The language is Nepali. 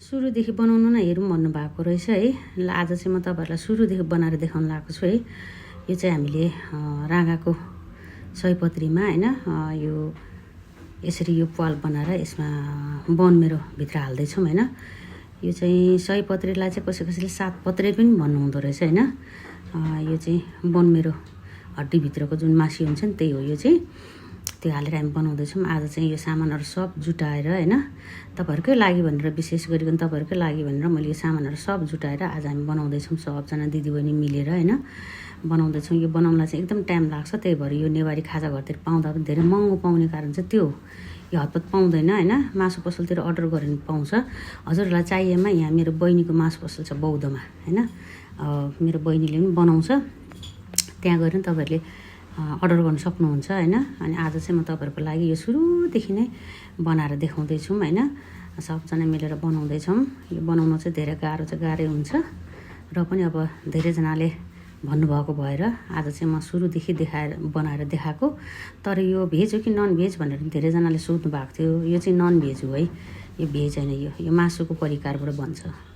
सुरुदेखि बनाउनु न हेरौँ भन्नुभएको रहेछ है। ल आज चाहिँ म तपाईँहरूलाई सुरुदेखि बनाएर देखाउन लागेको छु है। यो चाहिँ हामीले राँगाको सयपत्रीमा होइन यो यसरी यो प्वाल बनाएर यसमा बनमेरो भित्र हाल्दैछौँ होइन। यो चाहिँ सयपत्रीलाई चाहिँ कसैले सातपत्रे पनि भन्नुहुँदो रहेछ होइन। यो चाहिँ बनमेरो हड्डीभित्रको जुन मासी हुन्छ नि त्यही हो यो चाहिँ। त्यो हालेर हामी बनाउँदैछौँ। आज चाहिँ यो सामानहरू सब जुटाएर होइन तपाईँहरूकै लागि भनेर विशेष गरिकन तपाईँहरूकै लागि भनेर मैले यो सामानहरू सब जुटाएर आज हामी बनाउँदैछौँ सबजना दिदीबहिनी मिलेर होइन बनाउँदैछौँ। यो बनाउनलाई चाहिँ एकदम टाइम लाग्छ, त्यही भएर यो नेवारी खाजा घरतिर पाउँदा पनि धेरै महँगो पाउने कारण चाहिँ त्यो हो। यो हतपत पाउँदैन होइन। मासु पसलतिर अर्डर गऱ्यो भने पाउँछ। हजुरहरूलाई चाहिएमा यहाँ मेरो बहिनीको मासु पसल छ बौद्धमा होइन। मेरो बहिनीले पनि बनाउँछ, त्यहाँ गएर पनि तपाईँहरूले अर्डर गर्न सक्नुहुन्छ होइन। अनि आज चाहिँ म तपाईँहरूको लागि यो सुरुदेखि नै बनाएर देखाउँदैछौँ होइन। सबजना मिलेर बनाउँदैछौँ। यो बनाउन चाहिँ धेरै गाह्रै हुन्छ र पनि अब धेरैजनाले भन्नुभएको भएर आज चाहिँ म सुरुदेखि बनाएर देखाएको। तर यो भेज हो कि नन भेज भनेर धेरैजनाले सोध्नु भएको थियो। यो चाहिँ नन भेज हो है, यो भेज होइन। यो मासुको परिकारबाट बन्छ।